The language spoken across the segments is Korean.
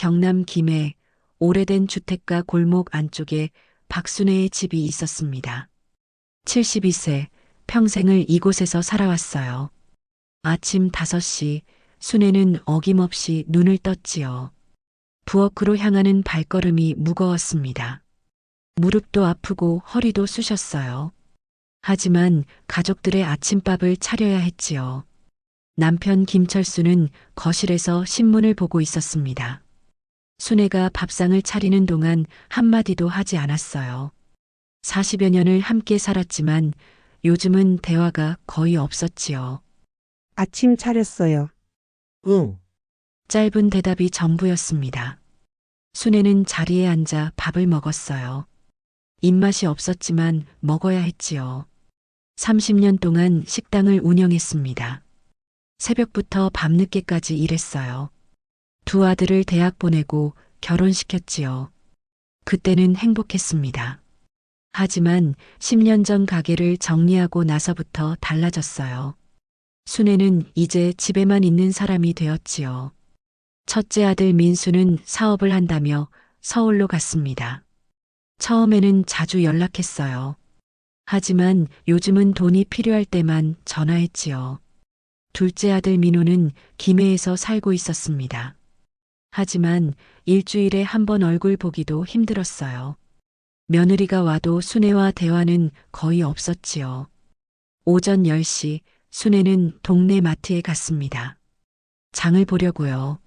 경남 김해 오래된 주택가 골목 안쪽에 박순애의 집이 있었습니다. 72세, 평생을 이곳에서 살아왔어요. 아침 5시, 순애는 어김없이 눈을 떴지요. 부엌으로 향하는 발걸음이 무거웠습니다. 무릎도 아프고 허리도 쑤셨어요. 하지만 가족들의 아침밥을 차려야 했지요. 남편 김철수는 거실에서 신문을 보고 있었습니다. 순애가 밥상을 차리는 동안 한마디도 하지 않았어요. 40여 년을 함께 살았지만 요즘은 대화가 거의 없었지요. 아침 차렸어요. 응, 짧은 대답이 전부였습니다. 순애는 자리에 앉아 밥을 먹었어요. 입맛이 없었지만 먹어야 했지요. 30년 동안 식당을 운영했습니다. 새벽부터 밤늦게까지 일했어요. 두 아들을 대학 보내고 결혼시켰지요. 그때는 행복했습니다. 하지만 10년 전 가게를 정리하고 나서부터 달라졌어요. 순애는 이제 집에만 있는 사람이 되었지요. 첫째 아들 민수는 사업을 한다며 서울로 갔습니다. 처음에는 자주 연락했어요. 하지만 요즘은 돈이 필요할 때만 전화했지요. 둘째 아들 민호는 김해에서 살고 있었습니다. 하지만 일주일에 한 번 얼굴 보기도 힘들었어요. 며느리가 와도 순애와 대화는 거의 없었지요. 오전 10시 순애는 동네 마트에 갔습니다. 장을 보려고요.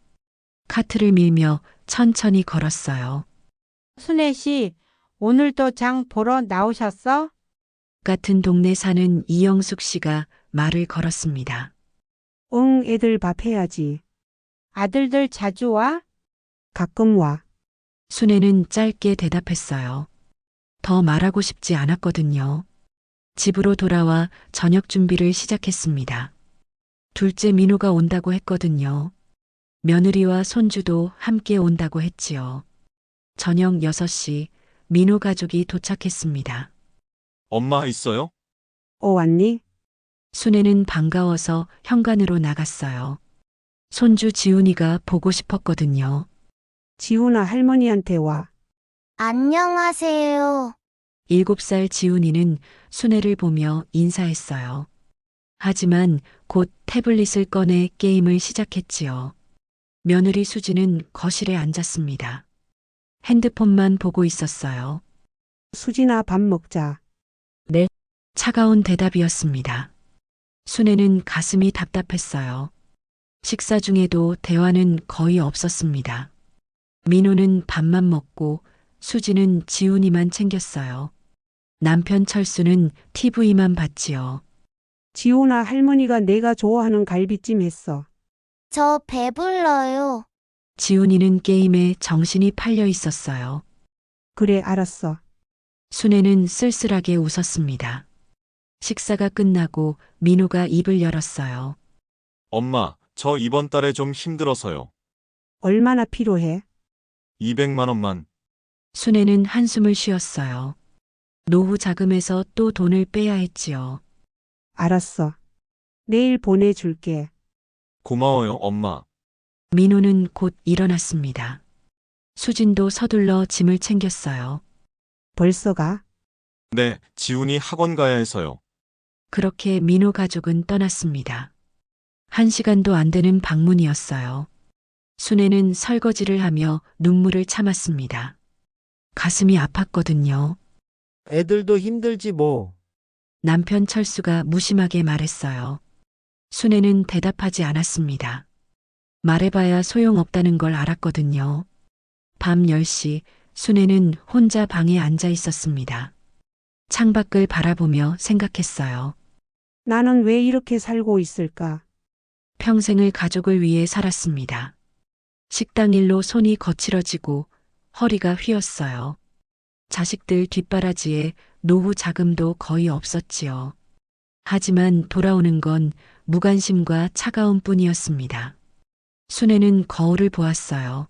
카트를 밀며 천천히 걸었어요. 순애 씨, 오늘도 장 보러 나오셨어? 같은 동네 사는 이영숙 씨가 말을 걸었습니다. 응, 애들 밥 해야지. 아들들 자주 와? 가끔 와. 순애는 짧게 대답했어요. 더 말하고 싶지 않았거든요. 집으로 돌아와 저녁 준비를 시작했습니다. 둘째 민호가 온다고 했거든요. 며느리와 손주도 함께 온다고 했지요. 저녁 6시 민호 가족이 도착했습니다. 엄마 있어요? 왔니? 순애는 반가워서 현관으로 나갔어요. 손주 지훈이가 보고 싶었거든요. 지훈아 할머니한테 와. 안녕하세요. 7살 지훈이는 순애를 보며 인사했어요. 하지만 곧 태블릿을 꺼내 게임을 시작했지요. 며느리 수지는 거실에 앉았습니다. 핸드폰만 보고 있었어요. 수진아 밥 먹자. 차가운 대답이었습니다. 순애는 가슴이 답답했어요. 식사 중에도 대화는 거의 없었습니다. 민호는 밥만 먹고 수지는 지훈이만 챙겼어요. 남편 철수는 TV만 봤지요. 지훈아 할머니가 내가 좋아하는 갈비찜 했어. 저 배불러요. 지훈이는 게임에 정신이 팔려 있었어요. 그래 알았어. 순애는 쓸쓸하게 웃었습니다. 식사가 끝나고 민호가 입을 열었어요. 엄마, 저 이번 달에 좀 힘들어서요. 얼마나 필요해? 200만 원만. 순애는 한숨을 쉬었어요. 노후 자금에서 또 돈을 빼야 했지요. 알았어. 내일 보내줄게. 고마워요, 엄마. 민호는 곧 일어났습니다. 수진도 서둘러 짐을 챙겼어요. 벌써 가? 네, 지훈이 학원 가야 해서요. 그렇게 민호 가족은 떠났습니다. 1시간도 안 되는 방문이었어요. 순애는 설거지를 하며 눈물을 참았습니다. 가슴이 아팠거든요. 애들도 힘들지 뭐. 남편 철수가 무심하게 말했어요. 순애는 대답하지 않았습니다. 말해봐야 소용없다는 걸 알았거든요. 밤 10시 순애는 혼자 방에 앉아 있었습니다. 창밖을 바라보며 생각했어요. 나는 왜 이렇게 살고 있을까? 평생을 가족을 위해 살았습니다. 식당 일로 손이 거칠어지고 허리가 휘었어요. 자식들 뒷바라지에 노후 자금도 거의 없었지요. 하지만 돌아오는 건 무관심과 차가움 뿐이었습니다. 순애는 거울을 보았어요.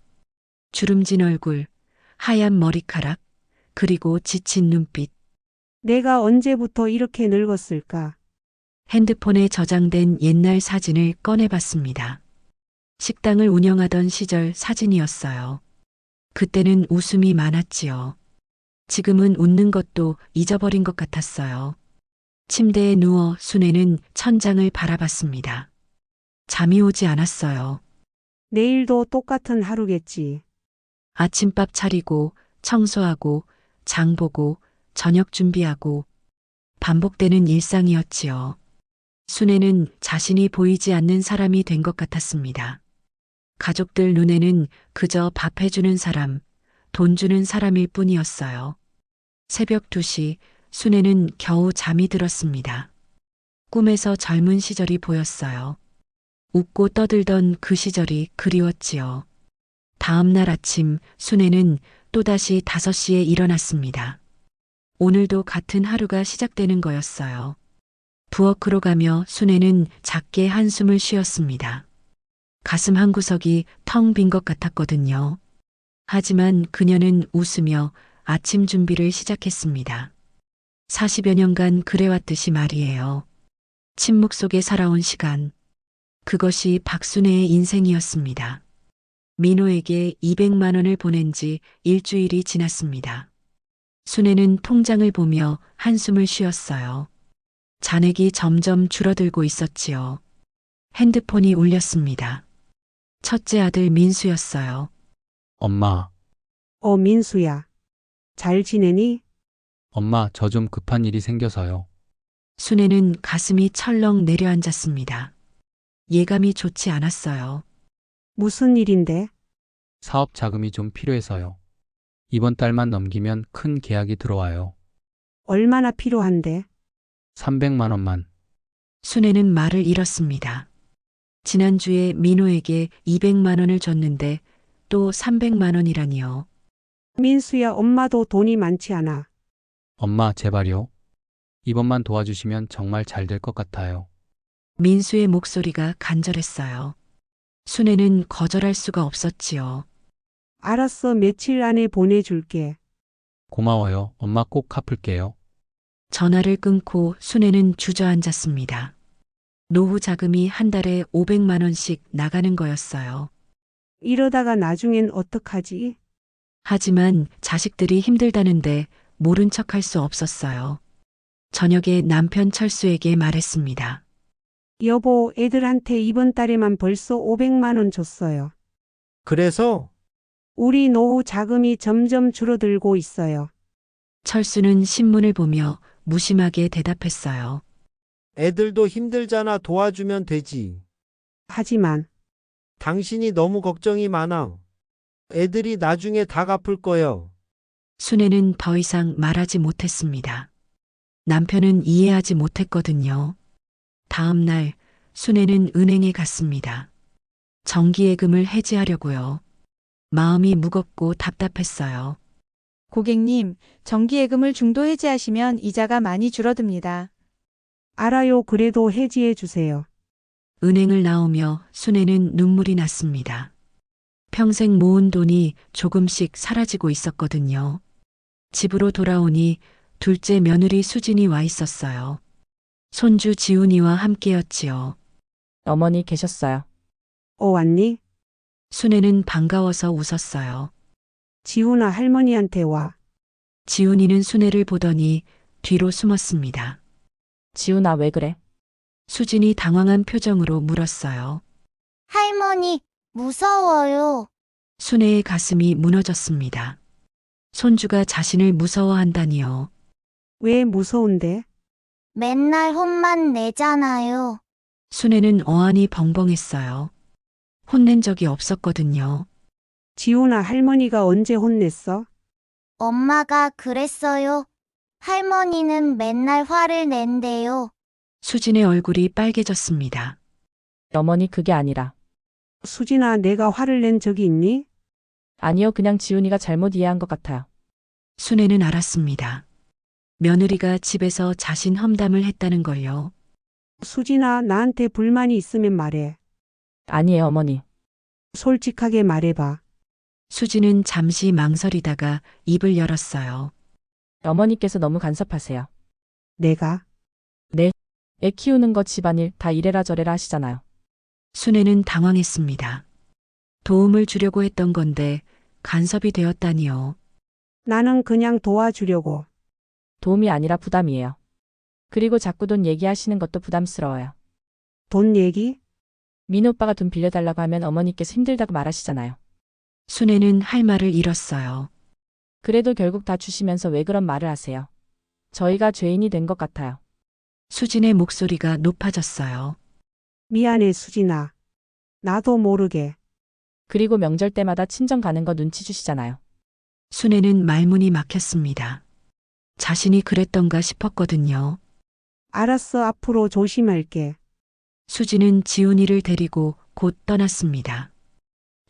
주름진 얼굴, 하얀 머리카락, 그리고 지친 눈빛. 내가 언제부터 이렇게 늙었을까? 핸드폰에 저장된 옛날 사진을 꺼내봤습니다. 식당을 운영하던 시절 사진이었어요. 그때는 웃음이 많았지요. 지금은 웃는 것도 잊어버린 것 같았어요. 침대에 누워 순애는 천장을 바라봤습니다. 잠이 오지 않았어요. 내일도 똑같은 하루겠지. 아침밥 차리고 청소하고 장 보고 저녁 준비하고 반복되는 일상이었지요. 순애는 자신이 보이지 않는 사람이 된 것 같았습니다. 가족들 눈에는 그저 밥 해주는 사람, 돈 주는 사람일 뿐이었어요. 새벽 2시 순애는 겨우 잠이 들었습니다. 꿈에서 젊은 시절이 보였어요. 웃고 떠들던 그 시절이 그리웠지요. 다음 날 아침 순애는 또다시 5시에 일어났습니다. 오늘도 같은 하루가 시작되는 거였어요. 부엌으로 가며 순애는 작게 한숨을 쉬었습니다. 가슴 한구석이 텅 빈 것 같았거든요. 하지만 그녀는 웃으며 아침 준비를 시작했습니다. 40여 년간 그래왔듯이 말이에요. 침묵 속에 살아온 시간. 그것이 박순애의 인생이었습니다. 민호에게 200만 원을 보낸 지 일주일이 지났습니다. 순애는 통장을 보며 한숨을 쉬었어요. 잔액이 점점 줄어들고 있었지요. 핸드폰이 울렸습니다. 첫째 아들 민수였어요. 엄마, 민수야. 잘 지내니? 엄마, 저 좀 급한 일이 생겨서요. 순애는 가슴이 철렁 내려앉았습니다. 예감이 좋지 않았어요. 무슨 일인데? 사업 자금이 좀 필요해서요. 이번 달만 넘기면 큰 계약이 들어와요. 얼마나 필요한데? 300만 원만. 순애는 말을 잃었습니다. 지난주에 민호에게 200만 원을 줬는데 또 300만 원이라니요. 민수야, 엄마도 돈이 많지 않아. 엄마, 제발요. 이번만 도와주시면 정말 잘 될 것 같아요. 민수의 목소리가 간절했어요. 순애는 거절할 수가 없었지요. 알았어, 며칠 안에 보내줄게. 고마워요. 엄마 꼭 갚을게요. 전화를 끊고 순애는 주저앉았습니다. 노후 자금이 한 달에 500만 원씩 나가는 거였어요. 이러다가 나중엔 어떡하지? 하지만 자식들이 힘들다는데 모른 척할 수 없었어요. 저녁에 남편 철수에게 말했습니다. 여보, 애들한테 이번 달에만 벌써 500만 원 줬어요. 그래서 우리 노후 자금이 점점 줄어들고 있어요. 철수는 신문을 보며 무심하게 대답했어요. 애들도 힘들잖아. 도와주면 되지. 하지만 당신이 너무 걱정이 많아. 애들이 나중에 다 갚을 거요. 순애는 더 이상 말하지 못했습니다. 남편은 이해하지 못했거든요. 다음 날 순애는 은행에 갔습니다. 정기예금을 해지하려고요. 마음이 무겁고 답답했어요. 고객님, 정기예금을 중도 해지하시면 이자가 많이 줄어듭니다. 알아요. 그래도 해지해 주세요. 은행을 나오며 순애는 눈물이 났습니다. 평생 모은 돈이 조금씩 사라지고 있었거든요. 집으로 돌아오니 둘째 며느리 수진이 와 있었어요. 손주 지훈이와 함께였지요. 어머니 계셨어요. 왔니? 순애는 반가워서 웃었어요. 지훈아, 할머니한테 와. 지훈이는 순애를 보더니 뒤로 숨었습니다. 지훈아, 왜 그래? 수진이 당황한 표정으로 물었어요. 할머니, 무서워요. 순애의 가슴이 무너졌습니다. 손주가 자신을 무서워한다니요. 왜 무서운데? 맨날 혼만 내잖아요. 순애는 어안이 벙벙했어요. 혼낸 적이 없었거든요. 지훈아, 할머니가 언제 혼냈어? 엄마가 그랬어요. 할머니는 맨날 화를 낸대요. 수진의 얼굴이 빨개졌습니다. 어머니, 그게 아니라. 수진아, 내가 화를 낸 적이 있니? 아니요, 그냥 지훈이가 잘못 이해한 것 같아요. 순애는 알았습니다. 며느리가 집에서 자신 험담을 했다는 걸요. 수진아, 나한테 불만이 있으면 말해. 아니에요, 어머니. 솔직하게 말해봐. 수진은 잠시 망설이다가 입을 열었어요. 어머니께서 너무 간섭하세요. 내가? 애 키우는 거 집안일 다 이래라 저래라 하시잖아요. 순애는 당황했습니다. 도움을 주려고 했던 건데 간섭이 되었다니요. 나는 그냥 도와주려고. 도움이 아니라 부담이에요. 그리고 자꾸 돈 얘기하시는 것도 부담스러워요. 돈 얘기? 민호 오빠가 돈 빌려달라고 하면 어머니께서 힘들다고 말하시잖아요. 순애는 할 말을 잃었어요. 그래도 결국 다 주시면서 왜 그런 말을 하세요? 저희가 죄인이 된 것 같아요. 수진의 목소리가 높아졌어요. 미안해, 수진아. 나도 모르게. 그리고 명절 때마다 친정 가는 거 눈치 주시잖아요. 순애는 말문이 막혔습니다. 자신이 그랬던가 싶었거든요. 알았어, 앞으로 조심할게. 수진은 지훈이를 데리고 곧 떠났습니다.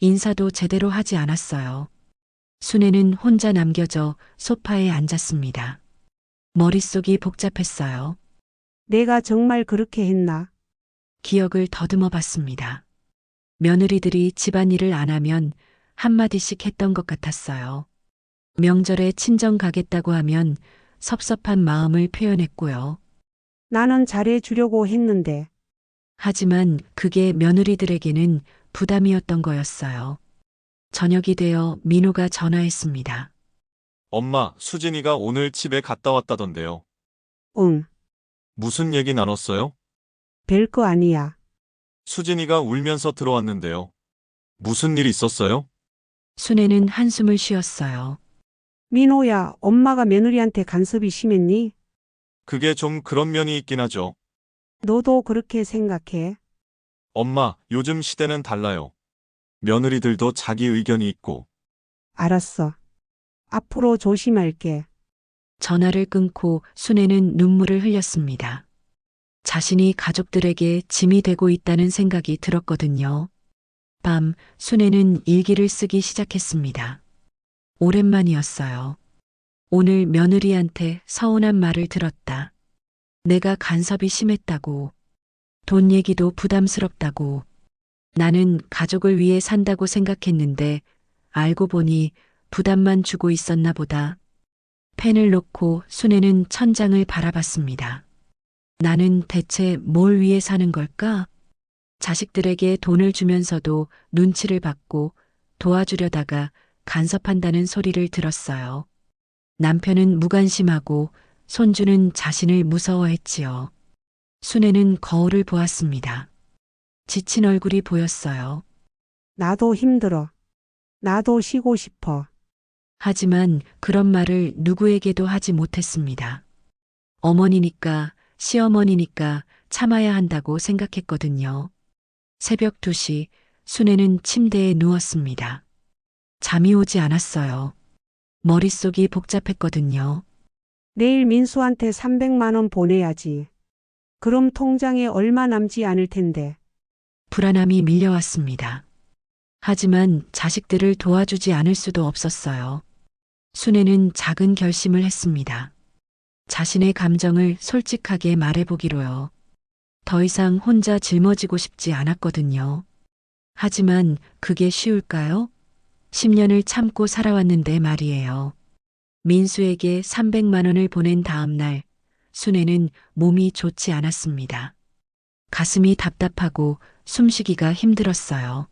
인사도 제대로 하지 않았어요. 순애는 혼자 남겨져 소파에 앉았습니다. 머릿속이 복잡했어요. 내가 정말 그렇게 했나? 기억을 더듬어 봤습니다. 며느리들이 집안일을 안 하면 한마디씩 했던 것 같았어요. 명절에 친정 가겠다고 하면 섭섭한 마음을 표현했고요. 나는 잘해주려고 했는데. 하지만 그게 며느리들에게는 부담이었던 거였어요. 저녁이 되어 민호가 전화했습니다. 엄마, 수진이가 오늘 집에 갔다 왔다던데요. 응, 무슨 얘기 나눴어요? 별거 아니야. 수진이가 울면서 들어왔는데요. 무슨 일 있었어요? 순애는 한숨을 쉬었어요. 민호야, 엄마가 며느리한테 간섭이 심했니? 그게 좀 그런 면이 있긴 하죠. 너도 그렇게 생각해? 엄마, 요즘 시대는 달라요. 며느리들도 자기 의견이 있고. 알았어. 앞으로 조심할게. 전화를 끊고 순애는 눈물을 흘렸습니다. 자신이 가족들에게 짐이 되고 있다는 생각이 들었거든요. 밤, 순애는 일기를 쓰기 시작했습니다. 오랜만이었어요. 오늘 며느리한테 서운한 말을 들었다. 내가 간섭이 심했다고. 돈 얘기도 부담스럽다고. 나는 가족을 위해 산다고 생각했는데 알고 보니 부담만 주고 있었나 보다. 펜을 놓고 순애는 천장을 바라봤습니다. 나는 대체 뭘 위해 사는 걸까? 자식들에게 돈을 주면서도 눈치를 받고 도와주려다가 간섭한다는 소리를 들었어요. 남편은 무관심하고 손주는 자신을 무서워했지요. 순애는 거울을 보았습니다. 지친 얼굴이 보였어요. 나도 힘들어. 나도 쉬고 싶어. 하지만 그런 말을 누구에게도 하지 못했습니다. 어머니니까, 시어머니니까 참아야 한다고 생각했거든요. 새벽 2시 순애는 침대에 누웠습니다. 잠이 오지 않았어요. 머릿속이 복잡했거든요. 내일 민수한테 300만 원 보내야지. 그럼 통장에 얼마 남지 않을 텐데. 불안함이 밀려왔습니다. 하지만 자식들을 도와주지 않을 수도 없었어요. 순애는 작은 결심을 했습니다. 자신의 감정을 솔직하게 말해보기로요. 더 이상 혼자 짊어지고 싶지 않았거든요. 하지만 그게 쉬울까요? 10년을 참고 살아왔는데 말이에요. 민수에게 300만 원을 보낸 다음 날, 순애는 몸이 좋지 않았습니다. 가슴이 답답하고 숨쉬기가 힘들었어요.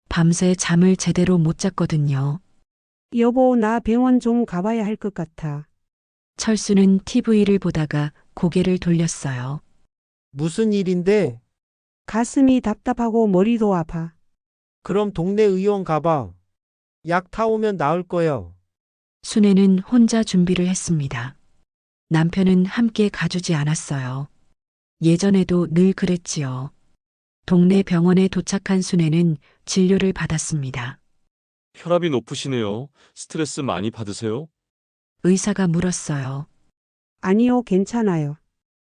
밤새 잠을 제대로 못 잤거든요. 여보, 나 병원 좀 가봐야 할 것 같아. 철수는 TV를 보다가 고개를 돌렸어요. 무슨 일인데? 가슴이 답답하고 머리도 아파. 그럼 동네 의원 가봐. 약 타오면 나을 거야. 순애는 혼자 준비를 했습니다. 남편은 함께 가주지 않았어요. 예전에도 늘 그랬지요. 동네 병원에 도착한 순애는 진료를 받았습니다. 혈압이 높으시네요. 스트레스 많이 받으세요? 의사가 물었어요. 아니요, 괜찮아요.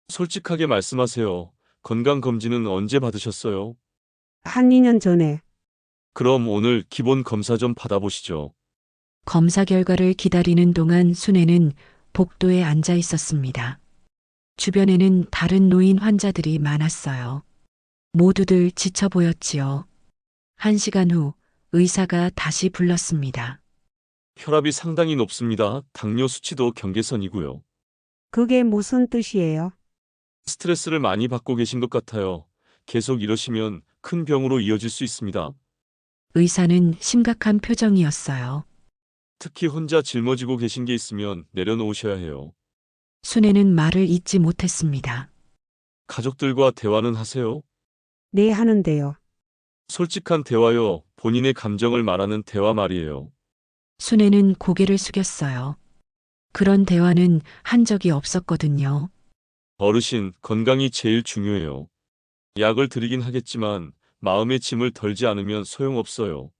솔직하게 말씀하세요. 건강검진은 언제 받으셨어요? 한 2년 전에. 그럼 오늘 기본 검사 좀 받아보시죠. 검사 결과를 기다리는 동안 순애는 복도에 앉아 있었습니다. 주변에는 다른 노인 환자들이 많았어요. 모두들 지쳐 보였지요. 1시간 후 의사가 다시 불렀습니다. 혈압이 상당히 높습니다. 당뇨 수치도 경계선이고요. 그게 무슨 뜻이에요? 스트레스를 많이 받고 계신 것 같아요. 계속 이러시면 큰 병으로 이어질 수 있습니다. 의사는 심각한 표정이었어요. 특히 혼자 짊어지고 계신 게 있으면 내려놓으셔야 해요. 순애는 말을 잇지 못했습니다. 가족들과 대화는 하세요? 네, 하는데요. 솔직한 대화요. 본인의 감정을 말하는 대화 말이에요. 순애는 고개를 숙였어요. 그런 대화는 한 적이 없었거든요. 어르신, 건강이 제일 중요해요. 약을 드리긴 하겠지만 마음의 짐을 덜지 않으면 소용없어요.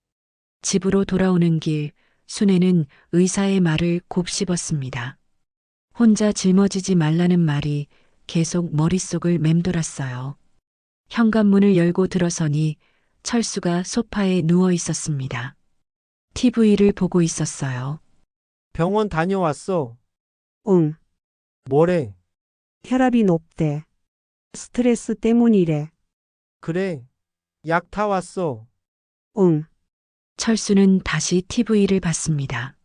집으로 돌아오는 길, 순애는 의사의 말을 곱씹었습니다. 혼자 짊어지지 말라는 말이 계속 머릿속을 맴돌았어요. 현관문을 열고 들어서니 철수가 소파에 누워 있었습니다. TV를 보고 있었어요. 병원 다녀왔어. 응, 뭐래? 혈압이 높대. 스트레스 때문이래. 그래. 약 타왔어. 응, 철수는 다시 TV를 봤습니다.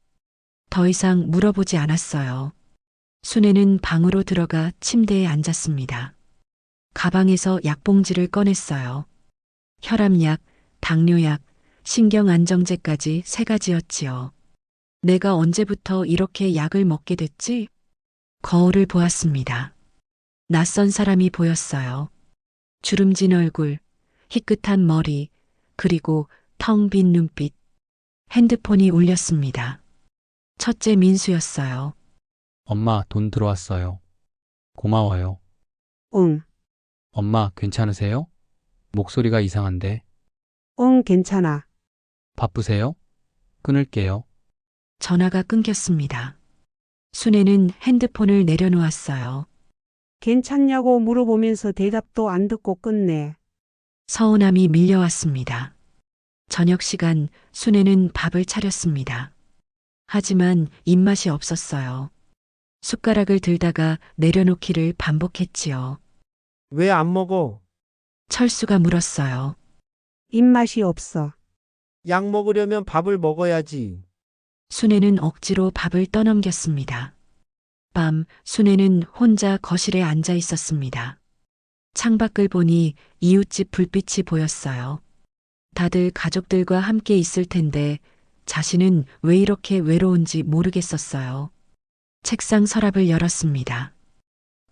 더 이상 물어보지 않았어요. 순애는 방으로 들어가 침대에 앉았습니다. 가방에서 약봉지를 꺼냈어요. 혈압약, 당뇨약, 신경안정제까지 3가지였지요. 내가 언제부터 이렇게 약을 먹게 됐지? 거울을 보았습니다. 낯선 사람이 보였어요. 주름진 얼굴, 희끗한 머리, 그리고 텅 빈 눈빛. 핸드폰이 울렸습니다. 첫째 민수였어요. 엄마, 돈 들어왔어요. 고마워요. 응, 엄마, 괜찮으세요? 목소리가 이상한데. 응, 괜찮아. 바쁘세요? 끊을게요. 전화가 끊겼습니다. 순애는 핸드폰을 내려놓았어요. 괜찮냐고 물어보면서 대답도 안 듣고 끝내. 서운함이 밀려왔습니다. 저녁 시간 순애는 밥을 차렸습니다. 하지만 입맛이 없었어요. 숟가락을 들다가 내려놓기를 반복했지요. 왜 안 먹어? 철수가 물었어요. 입맛이 없어. 약 먹으려면 밥을 먹어야지. 순애는 억지로 밥을 떠넘겼습니다. 밤 순애는 혼자 거실에 앉아 있었습니다. 창밖을 보니 이웃집 불빛이 보였어요. 다들 가족들과 함께 있을 텐데 자신은 왜 이렇게 외로운지 모르겠었어요. 책상 서랍을 열었습니다.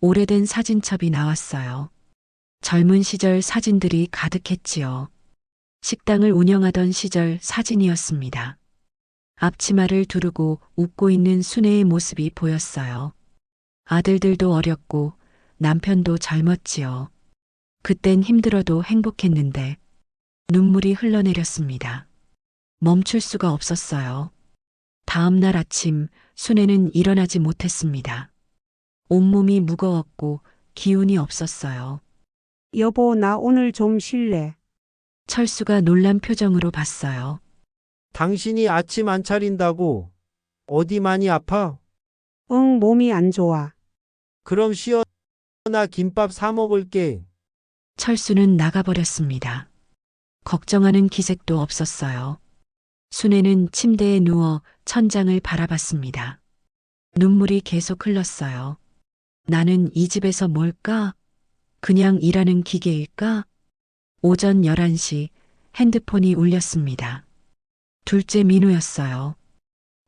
오래된 사진첩이 나왔어요. 젊은 시절 사진들이 가득했지요. 식당을 운영하던 시절 사진이었습니다. 앞치마를 두르고 웃고 있는 순애의 모습이 보였어요. 아들들도 어렸고 남편도 젊었지요. 그땐 힘들어도 행복했는데 눈물이 흘러내렸습니다. 멈출 수가 없었어요. 다음 날 아침 순애는 일어나지 못했습니다. 온몸이 무거웠고 기운이 없었어요. 여보, 나 오늘 좀 쉴래. 철수가 놀란 표정으로 봤어요. 당신이 아침 안 차린다고. 어디 많이 아파? 응, 몸이 안 좋아. 그럼 쉬어. 나 김밥 사 먹을게. 철수는 나가버렸습니다. 걱정하는 기색도 없었어요. 순애는 침대에 누워 천장을 바라봤습니다. 눈물이 계속 흘렀어요. 나는 이 집에서 뭘까? 그냥 일하는 기계일까? 오전 11시 핸드폰이 울렸습니다. 둘째 민우였어요.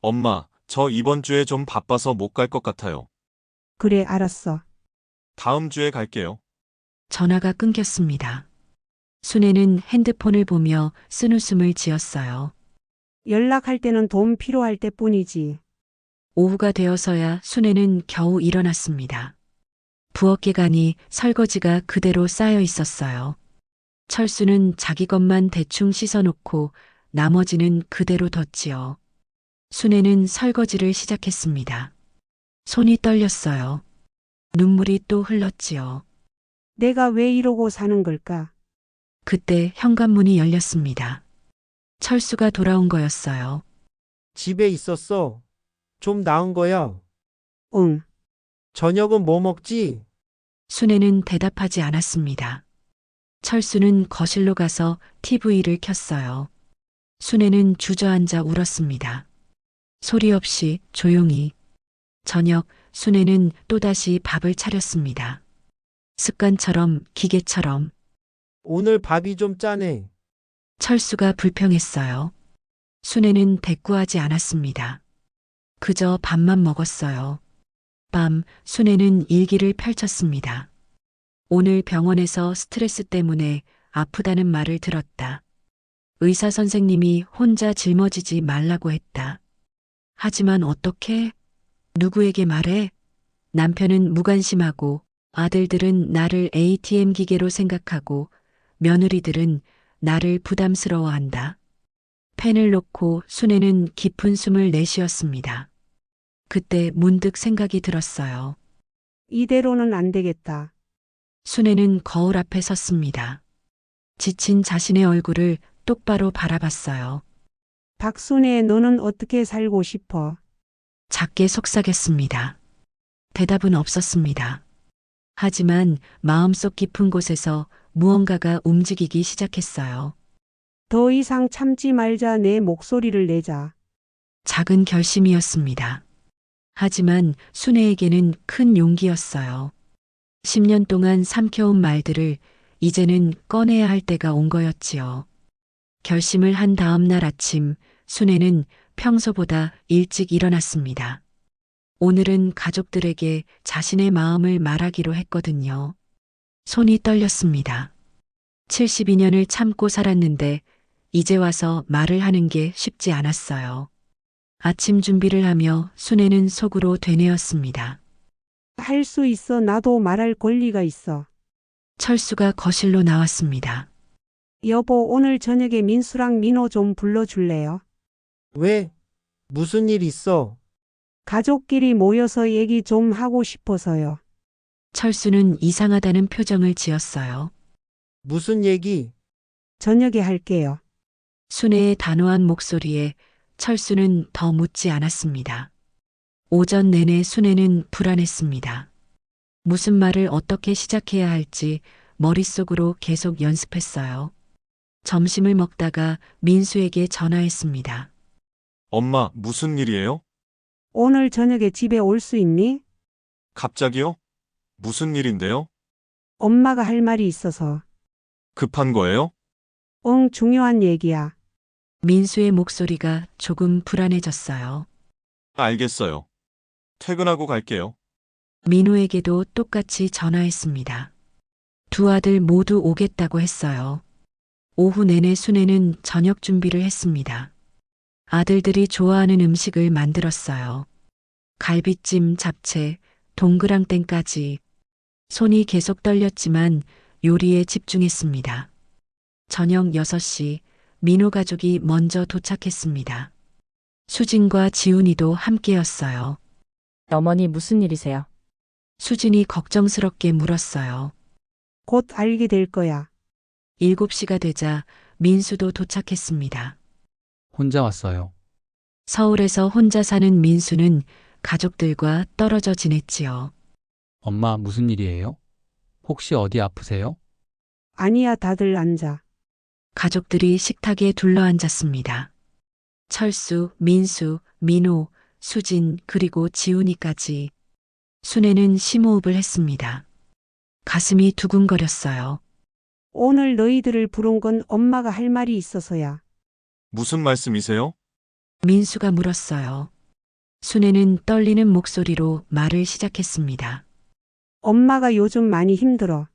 엄마, 저 이번 주에 좀 바빠서 못 갈 것 같아요. 그래, 알았어. 다음 주에 갈게요. 전화가 끊겼습니다. 순애는 핸드폰을 보며 쓴웃음을 지었어요. 연락할 때는 돈 필요할 때뿐이지. 오후가 되어서야 순애는 겨우 일어났습니다. 부엌에 가니 설거지가 그대로 쌓여 있었어요. 철수는 자기 것만 대충 씻어놓고 나머지는 그대로 뒀지요. 순애는 설거지를 시작했습니다. 손이 떨렸어요. 눈물이 또 흘렀지요. 내가 왜 이러고 사는 걸까? 그때 현관문이 열렸습니다. 철수가 돌아온 거였어요. 집에 있었어. 좀 나은 거야. 응, 저녁은 뭐 먹지? 순애는 대답하지 않았습니다. 철수는 거실로 가서 TV를 켰어요. 순애는 주저앉아 울었습니다. 소리 없이 조용히. 저녁 순애는 또다시 밥을 차렸습니다. 습관처럼 기계처럼. 오늘 밥이 좀 짜네. 철수가 불평했어요. 순애는 대꾸하지 않았습니다. 그저 밥만 먹었어요. 밤, 순애는 일기를 펼쳤습니다. 오늘 병원에서 스트레스 때문에 아프다는 말을 들었다. 의사 선생님이 혼자 짊어지지 말라고 했다. 하지만 어떻게? 누구에게 말해? 남편은 무관심하고 아들들은 나를 ATM 기계로 생각하고 며느리들은 나를 부담스러워한다. 펜을 놓고 순애는 깊은 숨을 내쉬었습니다. 그때 문득 생각이 들었어요. 이대로는 안 되겠다. 순애는 거울 앞에 섰습니다. 지친 자신의 얼굴을 똑바로 바라봤어요. 박순애, 너는 어떻게 살고 싶어? 작게 속삭였습니다. 대답은 없었습니다. 하지만 마음속 깊은 곳에서 무언가가 움직이기 시작했어요. 더 이상 참지 말자, 내 목소리를 내자. 작은 결심이었습니다. 하지만 순애에게는 큰 용기였어요. 10년 동안 삼켜온 말들을 이제는 꺼내야 할 때가 온 거였지요. 결심을 한 다음 날 아침, 순애는 평소보다 일찍 일어났습니다. 오늘은 가족들에게 자신의 마음을 말하기로 했거든요. 손이 떨렸습니다. 72년을 참고 살았는데 이제 와서 말을 하는 게 쉽지 않았어요. 아침 준비를 하며 순애는 속으로 되뇌었습니다. 할 수 있어. 나도 말할 권리가 있어. 철수가 거실로 나왔습니다. 여보, 오늘 저녁에 민수랑 민호 좀 불러줄래요? 왜? 무슨 일 있어? 가족끼리 모여서 얘기 좀 하고 싶어서요. 철수는 이상하다는 표정을 지었어요. 무슨 얘기? 저녁에 할게요. 순애의 단호한 목소리에 철수는 더 묻지 않았습니다. 오전 내내 순애는 불안했습니다. 무슨 말을 어떻게 시작해야 할지 머릿속으로 계속 연습했어요. 점심을 먹다가 민수에게 전화했습니다. 엄마, 무슨 일이에요? 오늘 저녁에 집에 올 수 있니? 갑자기요? 무슨 일인데요? 엄마가 할 말이 있어서. 급한 거예요? 응, 중요한 얘기야. 민수의 목소리가 조금 불안해졌어요. 알겠어요. 퇴근하고 갈게요. 민호에게도 똑같이 전화했습니다. 두 아들 모두 오겠다고 했어요. 오후 내내 순애는 저녁 준비를 했습니다. 아들들이 좋아하는 음식을 만들었어요. 갈비찜, 잡채, 동그랑땡까지. 손이 계속 떨렸지만 요리에 집중했습니다. 저녁 6시 민호 가족이 먼저 도착했습니다. 수진과 지훈이도 함께였어요. 어머니 무슨 일이세요? 수진이 걱정스럽게 물었어요. 곧 알게 될 거야. 7시가 되자 민수도 도착했습니다. 혼자 왔어요. 서울에서 혼자 사는 민수는 가족들과 떨어져 지냈지요. 엄마 무슨 일이에요? 혹시 어디 아프세요? 아니야, 다들 앉아. 가족들이 식탁에 둘러앉았습니다. 철수, 민수, 민호, 수진, 그리고 지훈이까지. 순애는 심호흡을 했습니다. 가슴이 두근거렸어요. 오늘 너희들을 부른 건 엄마가 할 말이 있어서야. 무슨 말씀이세요? 민수가 물었어요. 순애는 떨리는 목소리로 말을 시작했습니다. 엄마가 요즘 많이 힘들어.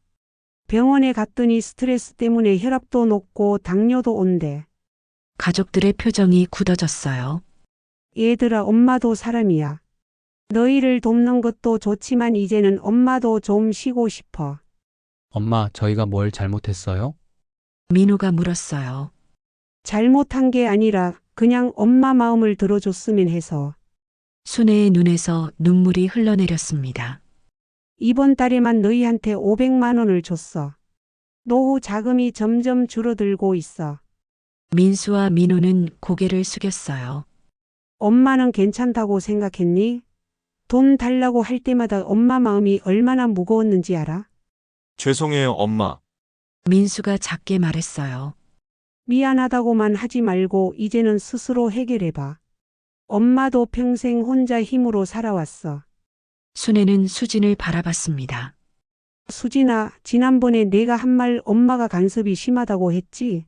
병원에 갔더니 스트레스 때문에 혈압도 높고 당뇨도 온대. 가족들의 표정이 굳어졌어요. 얘들아, 엄마도 사람이야. 너희를 돕는 것도 좋지만 이제는 엄마도 좀 쉬고 싶어. 엄마, 저희가 뭘 잘못했어요? 민호가 물었어요. 잘못한 게 아니라 그냥 엄마 마음을 들어줬으면 해서. 순애의 눈에서 눈물이 흘러내렸습니다. 이번 달에만 너희한테 500만 원을 줬어. 노후 자금이 점점 줄어들고 있어. 민수와 민호는 고개를 숙였어요. 엄마는 괜찮다고 생각했니? 돈 달라고 할 때마다 엄마 마음이 얼마나 무거웠는지 알아? 죄송해요, 엄마. 민수가 작게 말했어요. 미안하다고만 하지 말고 이제는 스스로 해결해봐. 엄마도 평생 혼자 힘으로 살아왔어. 순애는 수진을 바라봤습니다. 수진아, 지난번에 내가 한 말 엄마가 간섭이 심하다고 했지?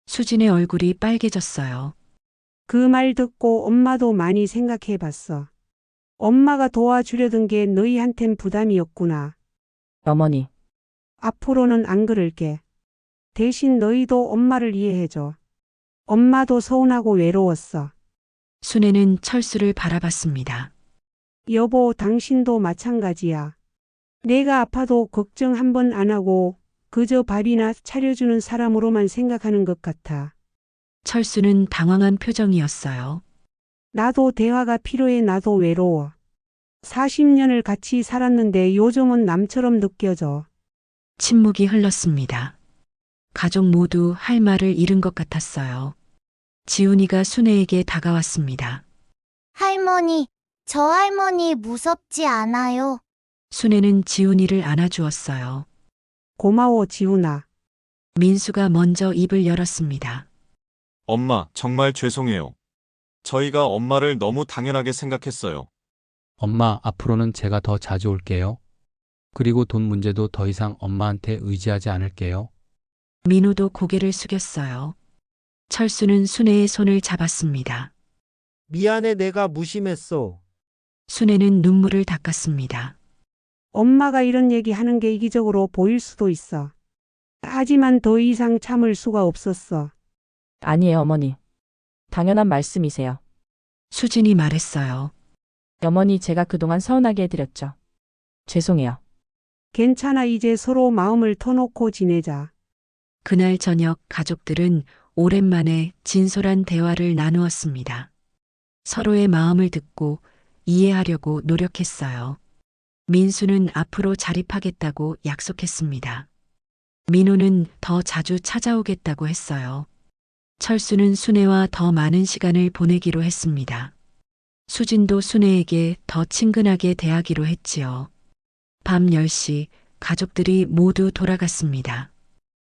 수진의 얼굴이 빨개졌어요. 그 말 듣고 엄마도 많이 생각해 봤어. 엄마가 도와주려던 게 너희한텐 부담이었구나. 어머니, 앞으로는 안 그럴게. 대신 너희도 엄마를 이해해줘. 엄마도 서운하고 외로웠어. 순애는 철수를 바라봤습니다. 여보, 당신도 마찬가지야. 내가 아파도 걱정 한 번 안 하고 그저 밥이나 차려주는 사람으로만 생각하는 것 같아. 철수는 당황한 표정이었어요. 나도 대화가 필요해. 나도 외로워. 40년을 같이 살았는데 요즘은 남처럼 느껴져. 침묵이 흘렀습니다. 가족 모두 할 말을 잃은 것 같았어요. 지훈이가 순애에게 다가왔습니다. 할머니, 저 할머니 무섭지 않아요. 순애는 지훈이를 안아주었어요. 고마워, 지훈아. 민수가 먼저 입을 열었습니다. 엄마, 정말 죄송해요. 저희가 엄마를 너무 당연하게 생각했어요. 엄마, 앞으로는 제가 더 자주 올게요. 그리고 돈 문제도 더 이상 엄마한테 의지하지 않을게요. 민우도 고개를 숙였어요. 철수는 순애의 손을 잡았습니다. 미안해, 내가 무심했어. 순애는 눈물을 닦았습니다. 엄마가 이런 얘기 하는 게 이기적으로 보일 수도 있어. 하지만 더 이상 참을 수가 없었어. 아니에요, 어머니. 당연한 말씀이세요. 수진이 말했어요. 어머니, 제가 그동안 서운하게 해드렸죠. 죄송해요. 괜찮아, 이제 서로 마음을 터놓고 지내자. 그날 저녁 가족들은 오랜만에 진솔한 대화를 나누었습니다. 서로의 마음을 듣고 이해하려고 노력했어요. 민수는 앞으로 자립하겠다고 약속했습니다. 민호는 더 자주 찾아오겠다고 했어요. 철수는 순애와 더 많은 시간을 보내기로 했습니다. 수진도 순애에게 더 친근하게 대하기로 했지요. 밤 10시 가족들이 모두 돌아갔습니다.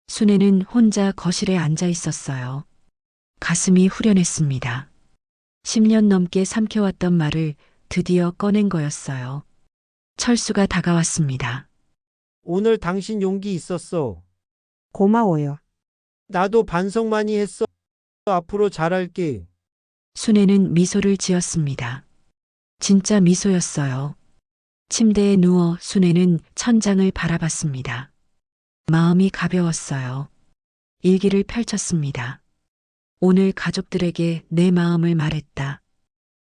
순애는 혼자 거실에 앉아 있었어요. 가슴이 후련했습니다. 10년 넘게 삼켜왔던 말을 드디어 꺼낸 거였어요. 철수가 다가왔습니다. 오늘 당신 용기 있었어. 고마워요. 나도 반성 많이 했어. 앞으로 잘할게. 순애는 미소를 지었습니다. 진짜 미소였어요. 침대에 누워 순애는 천장을 바라봤습니다. 마음이 가벼웠어요. 일기를 펼쳤습니다. 오늘 가족들에게 내 마음을 말했다.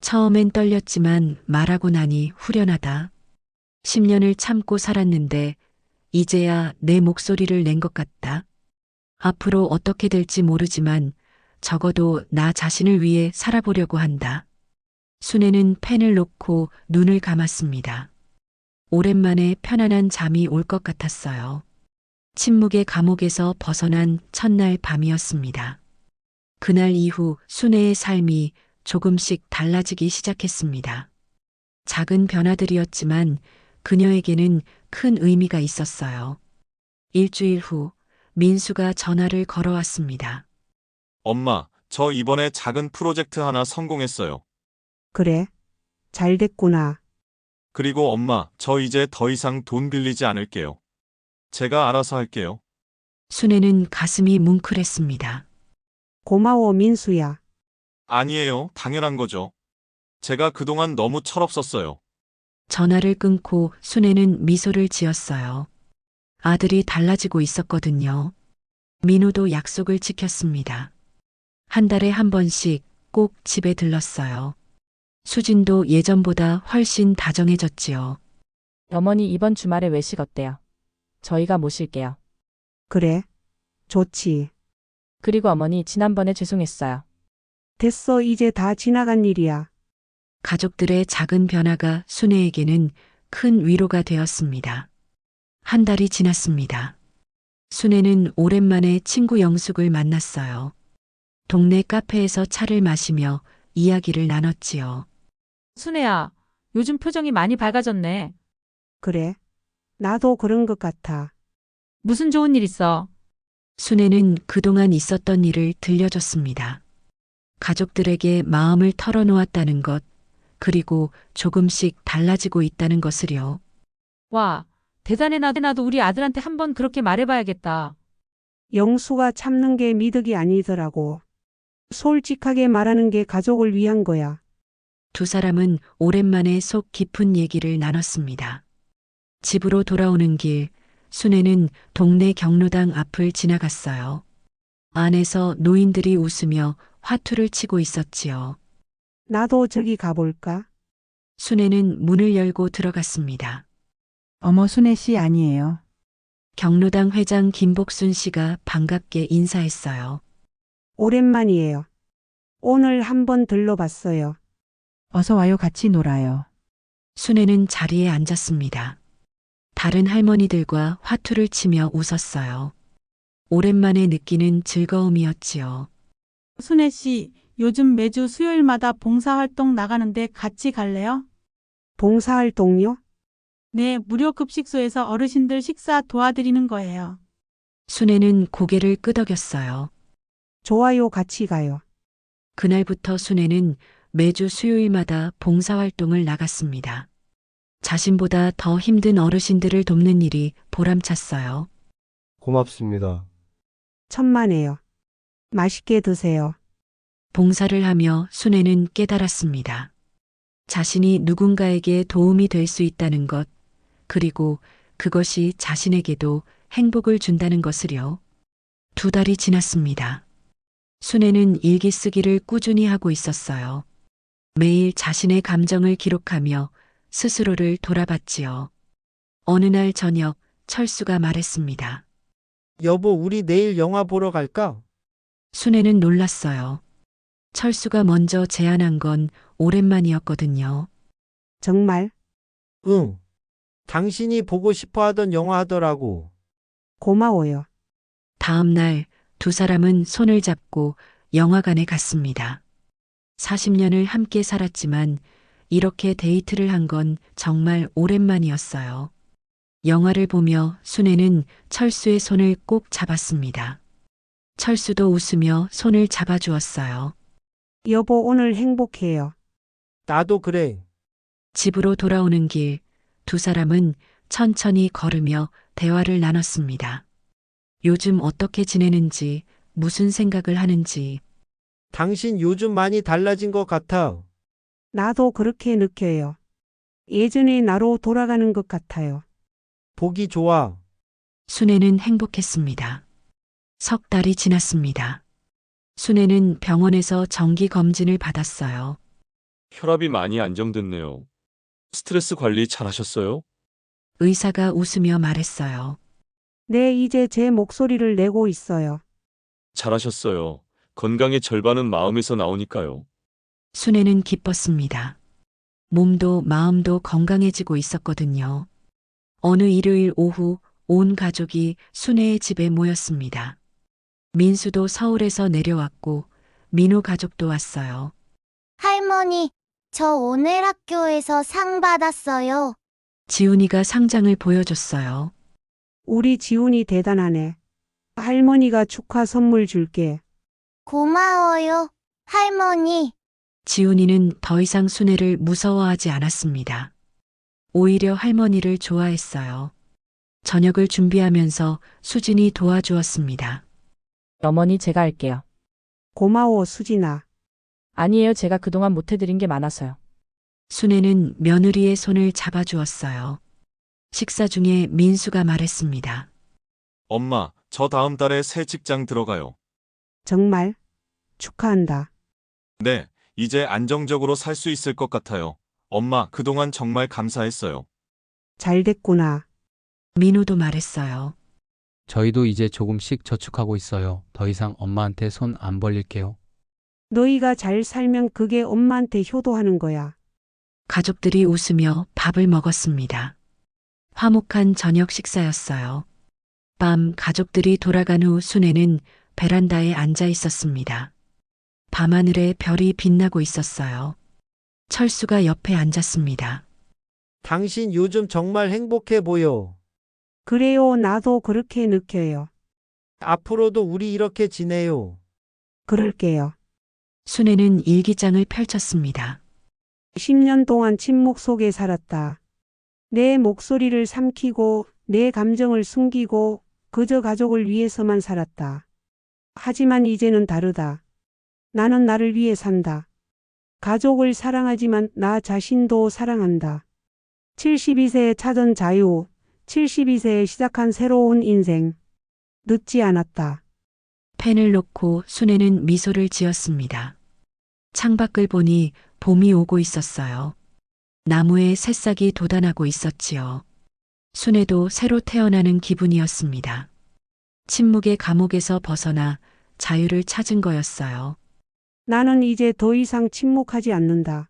처음엔 떨렸지만 말하고 나니 후련하다. 10년을 참고 살았는데 이제야 내 목소리를 낸 것 같다. 앞으로 어떻게 될지 모르지만 적어도 나 자신을 위해 살아보려고 한다. 순애는 펜을 놓고 눈을 감았습니다. 오랜만에 편안한 잠이 올 것 같았어요. 침묵의 감옥에서 벗어난 첫날 밤이었습니다. 그날 이후 순애의 삶이 조금씩 달라지기 시작했습니다. 작은 변화들이었지만 그녀에게는 큰 의미가 있었어요. 일주일 후 민수가 전화를 걸어왔습니다. 엄마, 저 이번에 작은 프로젝트 하나 성공했어요. 그래? 잘 됐구나. 그리고 엄마, 저 이제 더 이상 돈 빌리지 않을게요. 제가 알아서 할게요. 순애는 가슴이 뭉클했습니다. 고마워, 민수야. 아니에요, 당연한 거죠. 제가 그동안 너무 철없었어요. 전화를 끊고 순애는 미소를 지었어요. 아들이 달라지고 있었거든요. 민우도 약속을 지켰습니다. 한 달에 한 번씩 꼭 집에 들렀어요. 수진도 예전보다 훨씬 다정해졌지요. 어머니, 이번 주말에 외식 어때요? 저희가 모실게요. 그래? 좋지. 그리고 어머니, 지난번에 죄송했어요. 됐어, 이제 다 지나간 일이야. 가족들의 작은 변화가 순애에게는 큰 위로가 되었습니다. 한 달이 지났습니다. 순애는 오랜만에 친구 영숙을 만났어요. 동네 카페에서 차를 마시며 이야기를 나눴지요. 순애야, 요즘 표정이 많이 밝아졌네. 그래? 나도 그런 것 같아. 무슨 좋은 일 있어? 순애는 그동안 있었던 일을 들려줬습니다. 가족들에게 마음을 털어놓았다는 것, 그리고 조금씩 달라지고 있다는 것을요. 와, 대단해. 나도 우리 아들한테 한번 그렇게 말해봐야겠다. 영수가 참는 게 미덕이 아니더라고. 솔직하게 말하는 게 가족을 위한 거야. 두 사람은 오랜만에 속 깊은 얘기를 나눴습니다. 집으로 돌아오는 길, 순애는 동네 경로당 앞을 지나갔어요. 안에서 노인들이 웃으며 화투를 치고 있었지요. 나도 저기 가볼까? 순애는 문을 열고 들어갔습니다. 어머, 순애 씨 아니에요. 경로당 회장 김복순 씨가 반갑게 인사했어요. 오랜만이에요. 오늘 한번 들러봤어요. 어서 와요, 같이 놀아요. 순애는 자리에 앉았습니다. 다른 할머니들과 화투를 치며 웃었어요. 오랜만에 느끼는 즐거움이었지요. 순애 씨, 요즘 매주 수요일마다 봉사활동 나가는데 같이 갈래요? 봉사활동요? 네, 무료 급식소에서 어르신들 식사 도와드리는 거예요. 순애는 고개를 끄덕였어요. 좋아요, 같이 가요. 그날부터 순애는 매주 수요일마다 봉사활동을 나갔습니다. 자신보다 더 힘든 어르신들을 돕는 일이 보람찼어요. 고맙습니다. 천만에요. 맛있게 드세요. 봉사를 하며 순애는 깨달았습니다. 자신이 누군가에게 도움이 될 수 있다는 것, 그리고 그것이 자신에게도 행복을 준다는 것을요. 2달이 지났습니다. 순애는 일기 쓰기를 꾸준히 하고 있었어요. 매일 자신의 감정을 기록하며 스스로를 돌아봤지요. 어느 날 저녁 철수가 말했습니다. 여보, 우리 내일 영화 보러 갈까? 순애는 놀랐어요. 철수가 먼저 제안한 건 오랜만이었거든요. 정말? 응. 당신이 보고 싶어 하던 영화 하더라고. 고마워요. 다음 날 두 사람은 손을 잡고 영화관에 갔습니다. 40년을 함께 살았지만 이렇게 데이트를 한 건 정말 오랜만이었어요. 영화를 보며 순애는 철수의 손을 꼭 잡았습니다. 철수도 웃으며 손을 잡아주었어요. 여보, 오늘 행복해요. 나도 그래. 집으로 돌아오는 길, 두 사람은 천천히 걸으며 대화를 나눴습니다. 요즘 어떻게 지내는지, 무슨 생각을 하는지. 당신 요즘 많이 달라진 것 같아. 나도 그렇게 느껴요. 예전의 나로 돌아가는 것 같아요. 보기 좋아. 순애는 행복했습니다. 3달이 지났습니다. 순애는 병원에서 정기 검진을 받았어요. 혈압이 많이 안정됐네요. 스트레스 관리 잘 하셨어요? 의사가 웃으며 말했어요. 네, 이제 제 목소리를 내고 있어요. 잘하셨어요. 건강의 절반은 마음에서 나오니까요. 순애는 기뻤습니다. 몸도 마음도 건강해지고 있었거든요. 어느 일요일 오후 온 가족이 순애의 집에 모였습니다. 민수도 서울에서 내려왔고 민호 가족도 왔어요. 할머니, 저 오늘 학교에서 상 받았어요. 지훈이가 상장을 보여줬어요. 우리 지훈이 대단하네. 할머니가 축하 선물 줄게. 고마워요, 할머니. 지훈이는 더 이상 순애를 무서워하지 않았습니다. 오히려 할머니를 좋아했어요. 저녁을 준비하면서 수진이 도와주었습니다. 어머니 제가 할게요. 고마워, 수진아. 아니에요. 제가 그동안 못해드린 게 많아서요. 순애는 며느리의 손을 잡아주었어요. 식사 중에 민수가 말했습니다. 엄마, 저 다음 달에 새 직장 들어가요. 정말? 축하한다. 네, 이제 안정적으로 살 수 있을 것 같아요. 엄마, 그동안 정말 감사했어요. 잘 됐구나. 민호도 말했어요. 저희도 이제 조금씩 저축하고 있어요. 더 이상 엄마한테 손 안 벌릴게요. 너희가 잘 살면 그게 엄마한테 효도하는 거야. 가족들이 웃으며 밥을 먹었습니다. 화목한 저녁 식사였어요. 밤 가족들이 돌아간 후 순애는 베란다에 앉아 있었습니다. 밤하늘에 별이 빛나고 있었어요. 철수가 옆에 앉았습니다. 당신 요즘 정말 행복해 보여. 그래요, 나도 그렇게 느껴요. 앞으로도 우리 이렇게 지내요. 그럴게요. 순애는 일기장을 펼쳤습니다. 10년 동안 침묵 속에 살았다. 내 목소리를 삼키고 내 감정을 숨기고 그저 가족을 위해서만 살았다. 하지만 이제는 다르다. 나는 나를 위해 산다. 가족을 사랑하지만 나 자신도 사랑한다. 72세에 찾은 자유, 72세에 시작한 새로운 인생. 늦지 않았다. 펜을 놓고 순애는 미소를 지었습니다. 창밖을 보니 봄이 오고 있었어요. 나무에 새싹이 돋아나고 있었지요. 순애도 새로 태어나는 기분이었습니다. 침묵의 감옥에서 벗어나 자유를 찾은 거였어요. 나는 이제 더 이상 침묵하지 않는다.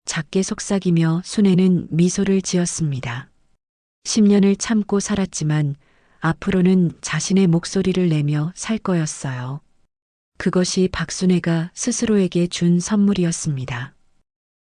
작게 속삭이며 순애는 미소를 지었습니다. 10년을 참고 살았지만 앞으로는 자신의 목소리를 내며 살 거였어요. 그것이 박순애가 스스로에게 준 선물이었습니다.